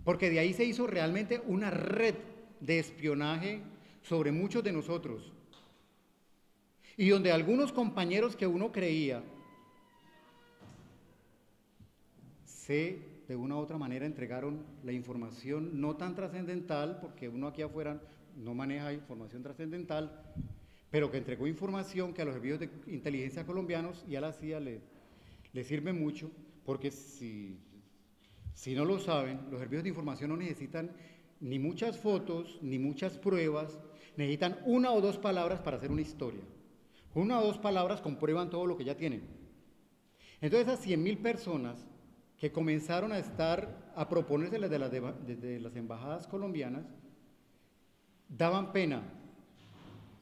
porque de ahí se hizo realmente una red de espionaje sobre muchos de nosotros. Y donde algunos compañeros que uno creía de una u otra manera entregaron la información no tan trascendental, porque uno aquí afuera no maneja información trascendental, pero que entregó información que a los servicios de inteligencia colombianos y a la CIA le sirve mucho, porque si no lo saben, los servicios de información no necesitan ni muchas fotos, ni muchas pruebas, necesitan una o dos palabras para hacer una historia. Una o dos palabras comprueban todo lo que ya tienen. Entonces, esas 100.000 personas que comenzaron a proponerse desde las embajadas colombianas, daban pena.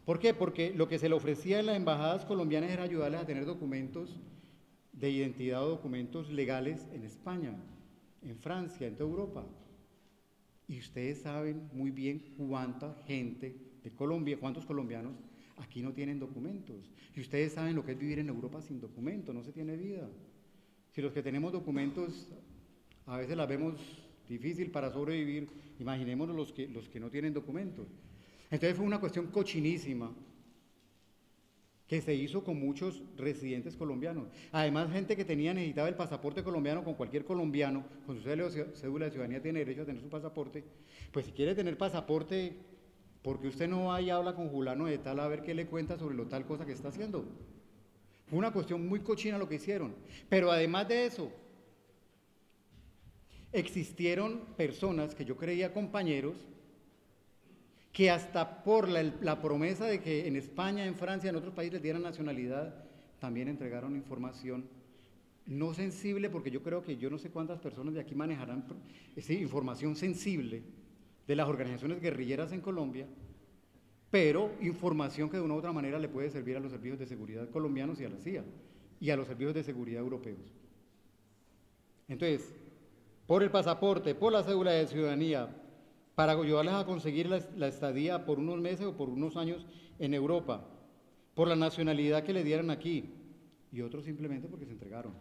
¿Por qué? Porque lo que se le ofrecía en las embajadas colombianas era ayudarles a tener documentos de identidad o documentos legales en España, en Francia, en toda Europa. Y ustedes saben muy bien cuánta gente de Colombia, cuántos colombianos aquí no tienen documentos. Y ustedes saben lo que es vivir en Europa sin documentos, no se tiene vida. Si los que tenemos documentos a veces las vemos difícil para sobrevivir, imaginémonos los que no tienen documentos. Entonces fue una cuestión cochinísima que se hizo con muchos residentes colombianos. Además, gente que necesitaba el pasaporte colombiano, con cualquier colombiano, con su cédula de ciudadanía tiene derecho a tener su pasaporte. Pues si quiere tener pasaporte, porque usted no va y habla con fulano de tal a ver qué le cuenta sobre lo tal cosa que está haciendo. Fue una cuestión muy cochina lo que hicieron. Pero además de eso, existieron personas que yo creía compañeros, que hasta por la promesa de que en España, en Francia, en otros países les dieran nacionalidad, también entregaron información no sensible, porque yo creo que yo no sé cuántas personas de aquí manejarán información sensible de las organizaciones guerrilleras en Colombia, pero información que de una u otra manera le puede servir a los servicios de seguridad colombianos y a la CIA, y a los servicios de seguridad europeos. Entonces, por el pasaporte, por la cédula de ciudadanía, para ayudarles a conseguir la estadía por unos meses o por unos años en Europa, por la nacionalidad que le dieran aquí, y otros simplemente porque se entregaron.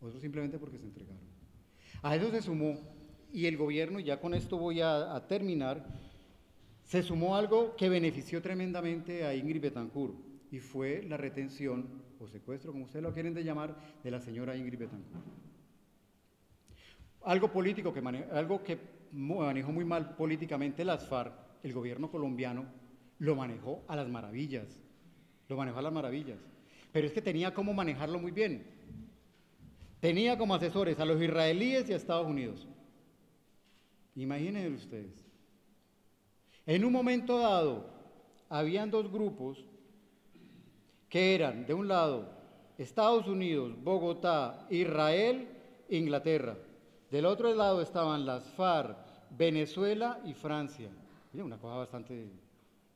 Otros simplemente porque se entregaron. A eso se sumó, y el gobierno, y ya con esto voy a terminar, se sumó algo que benefició tremendamente a Ingrid Betancourt, y fue la retención, o secuestro, como ustedes lo quieren llamar, de la señora Ingrid Betancourt. Algo político, algo que manejó muy mal políticamente las FARC, el gobierno colombiano lo manejó a las maravillas, pero es que tenía cómo manejarlo muy bien. Tenía como asesores a los israelíes y a Estados Unidos. Imagínense ustedes. En un momento dado, habían dos grupos que eran, de un lado, Estados Unidos, Bogotá, Israel, Inglaterra. Del otro lado estaban las FARC, Venezuela y Francia. Mira, una cosa bastante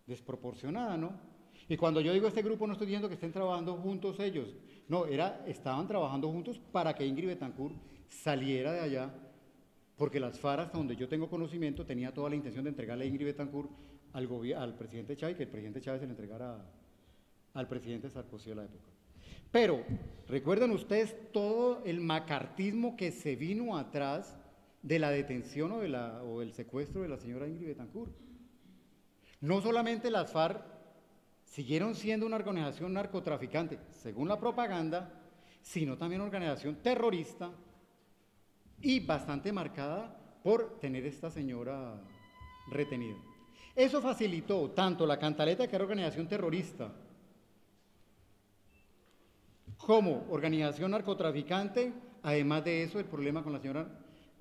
desproporcionada, ¿no? Y cuando yo digo este grupo, no estoy diciendo que estén trabajando juntos ellos. No, estaban trabajando juntos para que Ingrid Betancourt saliera de allá, porque las FARC, hasta donde yo tengo conocimiento, tenía toda la intención de entregarle a Ingrid Betancourt al presidente Chávez, que el presidente Chávez se le entregara al presidente Sarkozy de la época. Pero, ¿recuerdan ustedes todo el macartismo que se vino atrás de la detención o el secuestro de la señora Ingrid Betancourt? No solamente las FARC siguieron siendo una organización narcotraficante, según la propaganda, sino también una organización terrorista y bastante marcada por tener esta señora retenida. Eso facilitó tanto la cantaleta, que era organización terrorista, como organización narcotraficante. Además de eso, el problema con la señora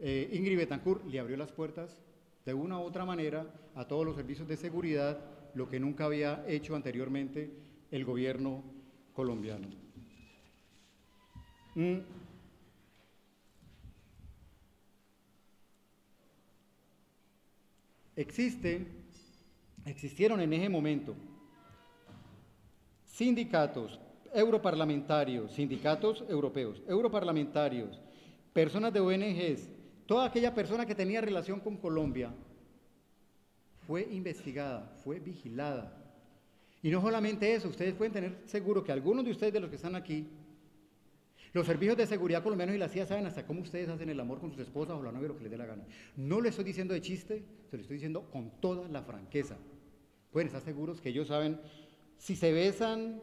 Ingrid Betancourt le abrió las puertas de una u otra manera a todos los servicios de seguridad, lo que nunca había hecho anteriormente el gobierno colombiano. Existieron en ese momento sindicatos europarlamentarios, sindicatos europeos, europarlamentarios, personas de ONGs, toda aquella persona que tenía relación con Colombia fue investigada, fue vigilada. Y no solamente eso, ustedes pueden tener seguro que algunos de ustedes, de los que están aquí, Los servicios de seguridad colombianos y la CIA saben hasta cómo ustedes hacen el amor con sus esposas o la novia, lo que les dé la gana. No lo estoy diciendo de chiste, se lo estoy diciendo con toda la franqueza. Pueden estar seguros que ellos saben si se besan,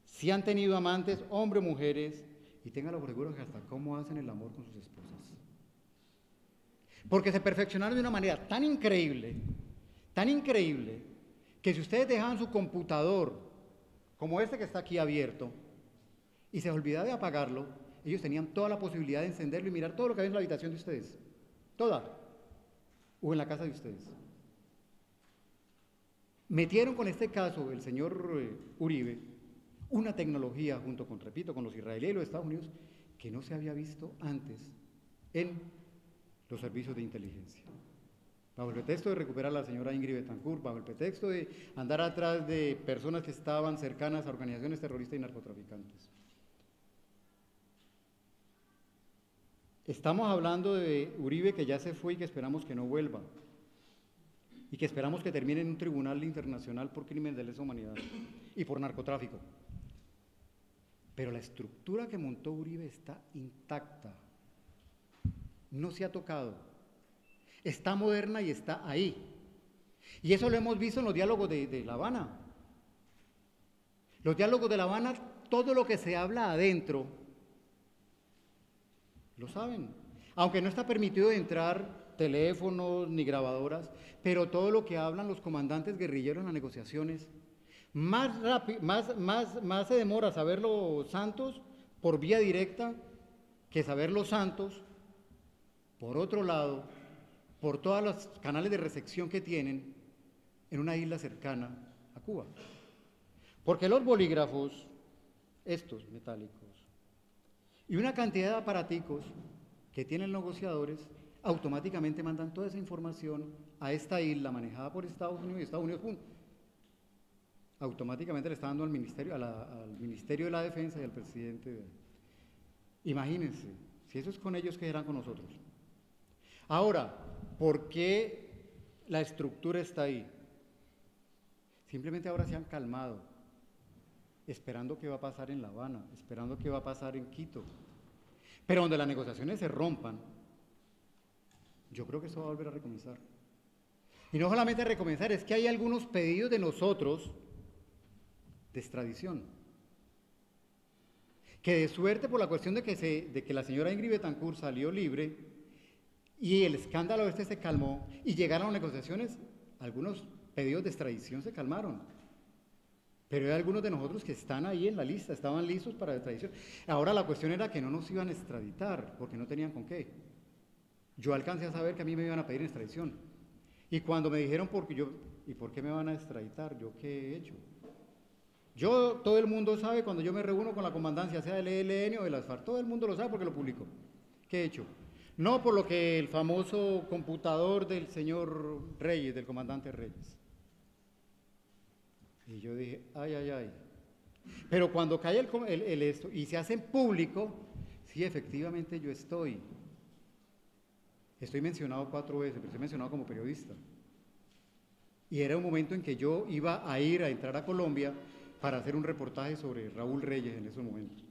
si han tenido amantes, hombres o mujeres, y ténganlo por seguro que hasta cómo hacen el amor con sus esposas. Porque se perfeccionaron de una manera tan increíble, que si ustedes dejaban su computador, como este que está aquí abierto, y se olvidaba de apagarlo, ellos tenían toda la posibilidad de encenderlo y mirar todo lo que había en la habitación de ustedes. Toda. O en la casa de ustedes. Metieron con este caso, el señor Uribe, una tecnología junto con, repito, con los israelíes y los Estados Unidos, que no se había visto antes en los servicios de inteligencia. Bajo el pretexto de recuperar a la señora Ingrid Betancourt, bajo el pretexto de andar atrás de personas que estaban cercanas a organizaciones terroristas y narcotraficantes. Estamos hablando de Uribe, que ya se fue y que esperamos que no vuelva, y que esperamos que termine en un tribunal internacional por crímenes de lesa humanidad y por narcotráfico. Pero la estructura que montó Uribe está intacta, no se ha tocado, está moderna y está ahí. Y eso lo hemos visto en los diálogos de La Habana. Los diálogos de La Habana, todo lo que se habla adentro, lo saben, aunque no está permitido entrar teléfonos ni grabadoras, pero todo lo que hablan los comandantes guerrilleros en las negociaciones, más se demora saberlo Santos por vía directa que saberlo Santos por otro lado, por todos los canales de recepción que tienen en una isla cercana a Cuba. Porque los bolígrafos, estos metálicos, y una cantidad de aparaticos que tienen los negociadores, automáticamente mandan toda esa información a esta isla manejada por Estados Unidos y Estados Unidos automáticamente le está dando al Ministerio, al Ministerio de la Defensa y al presidente. Imagínense, si eso es con ellos, ¿qué serán con nosotros? Ahora, ¿por qué la estructura está ahí? Simplemente ahora se han calmado, esperando qué va a pasar en La Habana, esperando qué va a pasar en Quito. Pero donde las negociaciones se rompan, yo creo que eso va a volver a recomenzar. Y no solamente a recomenzar, es que hay algunos pedidos de nosotros de extradición, que de suerte por la cuestión de que la señora Ingrid Betancourt salió libre y el escándalo este se calmó y llegaron a negociaciones, algunos pedidos de extradición se calmaron. Pero hay algunos de nosotros que están ahí en la lista, estaban listos para la extradición. Ahora la cuestión era que no nos iban a extraditar, porque no tenían con qué. Yo alcancé a saber que a mí me iban a pedir extradición. Y cuando me dijeron, ¿y por qué me van a extraditar? ¿Yo qué he hecho? Todo el mundo sabe cuando yo me reúno con la comandancia, sea del ELN o de las FARC, todo el mundo lo sabe porque lo publico. ¿Qué he hecho? No por lo que el famoso computador del señor Reyes, del comandante Reyes. Y yo dije, ay, ay, ay. Pero cuando cae esto y se hace en público, sí, efectivamente yo estoy mencionado 4 veces, pero estoy mencionado como periodista. Y era un momento en que yo iba a entrar a Colombia para hacer un reportaje sobre Raúl Reyes en esos momentos.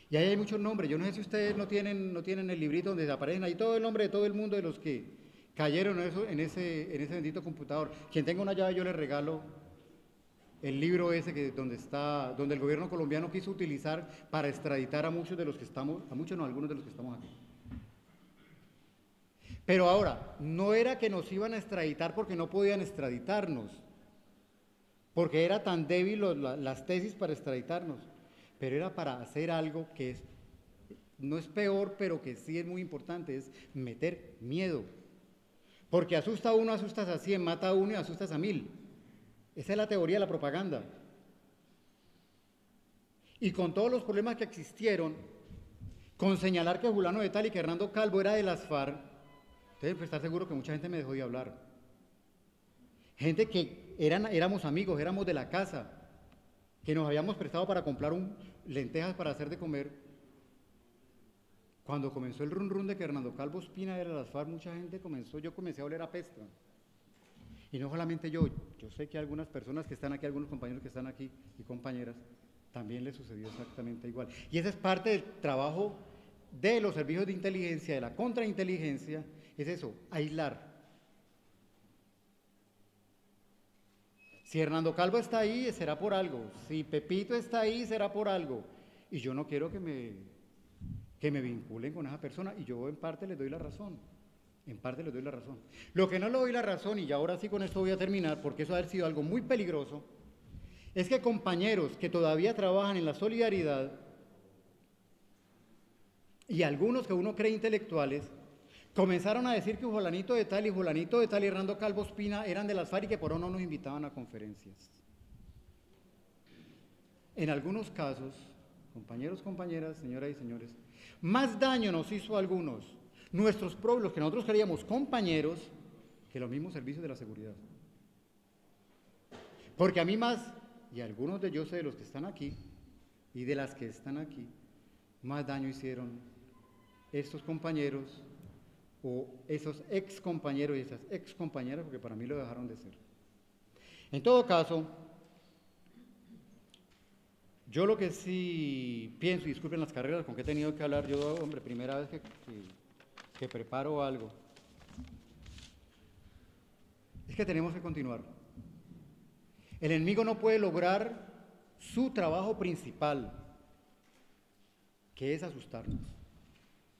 Y ahí hay muchos nombres, yo no sé si ustedes no tienen el librito donde aparecen ahí todo el nombre de todo el mundo de los que cayeron en ese bendito computador. Quien tenga una llave yo le regalo el libro ese donde el gobierno colombiano quiso utilizar para extraditar a muchos de los que estamos, algunos de los que estamos aquí. Pero ahora, no era que nos iban a extraditar porque no podían extraditarnos, porque era tan débil las tesis para extraditarnos, pero era para hacer algo que no es peor, pero que sí es muy importante, es meter miedo. Porque asusta a uno, asustas a 100, mata a uno y asustas a 1000. Esa es la teoría de la propaganda. Y con todos los problemas que existieron, con señalar que Fulano de Tal y que Hernando Calvo era de las FARC, entonces pues, estar seguro que mucha gente me dejó de hablar. Gente que éramos amigos, éramos de la casa, que nos habíamos prestado para comprar lentejas para hacer de comer. Cuando comenzó el run run de que Hernando Calvo Espina era de las FARC, mucha gente yo comencé a oler a pesta. Y no solamente yo sé que algunas personas que están aquí, algunos compañeros que están aquí y compañeras, también le sucedió exactamente igual. Y ese es parte del trabajo de los servicios de inteligencia, de la contrainteligencia, es eso, aislar. Si Hernando Calvo está ahí, será por algo. Si Pepito está ahí, será por algo. Y yo no quiero que me vinculen con esa persona, y yo en parte les doy la razón. En parte les doy la razón. Lo que no le doy la razón, y ya ahora sí con esto voy a terminar, porque eso ha sido algo muy peligroso, es que compañeros que todavía trabajan en la solidaridad, y algunos que uno cree intelectuales, comenzaron a decir que fulanito de tal y fulanito de tal y Hernando Calvo Espina eran de las FARC y que por eso no nos invitaban a conferencias. En algunos casos, compañeros, compañeras, señoras y señores, más daño nos hizo a algunos, nuestros propios, los que nosotros creíamos compañeros, que los mismos servicios de la seguridad. Porque a mí más, y algunos de yo sé de los que están aquí, y de las que están aquí, más daño hicieron estos compañeros, o esos ex compañeros y esas ex compañeras, porque para mí lo dejaron de ser. En todo caso, yo lo que sí pienso, y disculpen las carreras con que he tenido que hablar, yo, hombre, primera vez que preparo algo, es que tenemos que continuar. El enemigo no puede lograr su trabajo principal, que es asustarnos.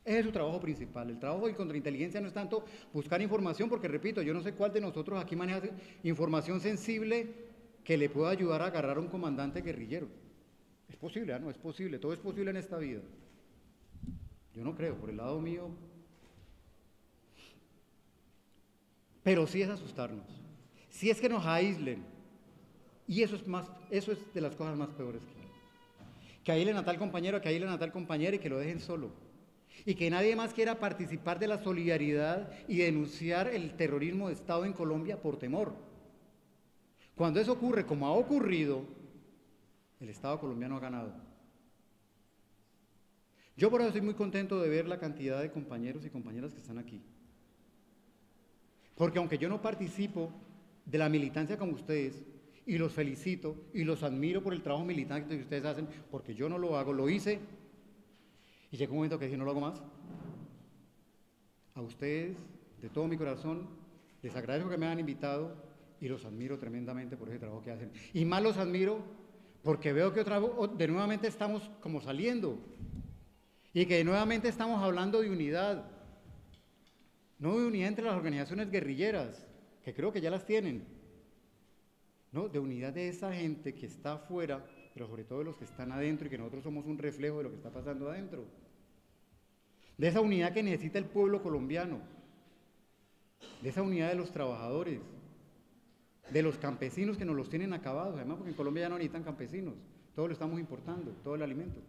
Ese es su trabajo principal. El trabajo de contrainteligencia no es tanto buscar información, porque repito, yo no sé cuál de nosotros aquí maneja información sensible que le pueda ayudar a agarrar a un comandante guerrillero. Es posible, no es posible, todo es posible en esta vida. Yo no creo, por el lado mío. Pero sí es asustarnos, sí es que nos aíslen. Y eso es de las cosas más peores que hay. Que aíslen a tal compañero, que aíslen a tal compañera y que lo dejen solo. Y que nadie más quiera participar de la solidaridad y denunciar el terrorismo de Estado en Colombia por temor. Cuando eso ocurre, como ha ocurrido, el Estado colombiano ha ganado. Yo por eso estoy muy contento de ver la cantidad de compañeros y compañeras que están aquí. Porque aunque yo no participo de la militancia como ustedes, y los felicito y los admiro por el trabajo militante que ustedes hacen, porque yo no lo hago, lo hice, y llegó un momento que dije, no lo hago más. A ustedes, de todo mi corazón, les agradezco que me hayan invitado y los admiro tremendamente por ese trabajo que hacen. Y más los admiro porque veo que de nuevamente estamos como saliendo y que nuevamente estamos hablando de unidad. No de unidad entre las organizaciones guerrilleras, que creo que ya las tienen. No, de unidad de esa gente que está afuera, pero sobre todo de los que están adentro y que nosotros somos un reflejo de lo que está pasando adentro. De esa unidad que necesita el pueblo colombiano, de esa unidad de los trabajadores, de los campesinos que nos los tienen acabados, además porque en Colombia ya no necesitan campesinos, todo lo estamos importando, todo el alimento.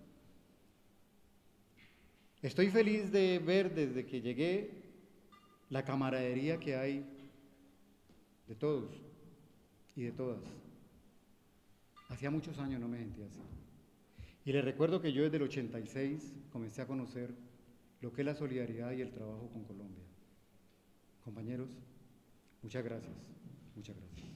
Estoy feliz de ver desde que llegué la camaradería que hay de todos y de todas. Hacía muchos años no me sentía así. Y les recuerdo que yo desde el 86 comencé a conocer lo que es la solidaridad y el trabajo con Colombia. Compañeros, muchas gracias. Muchas gracias.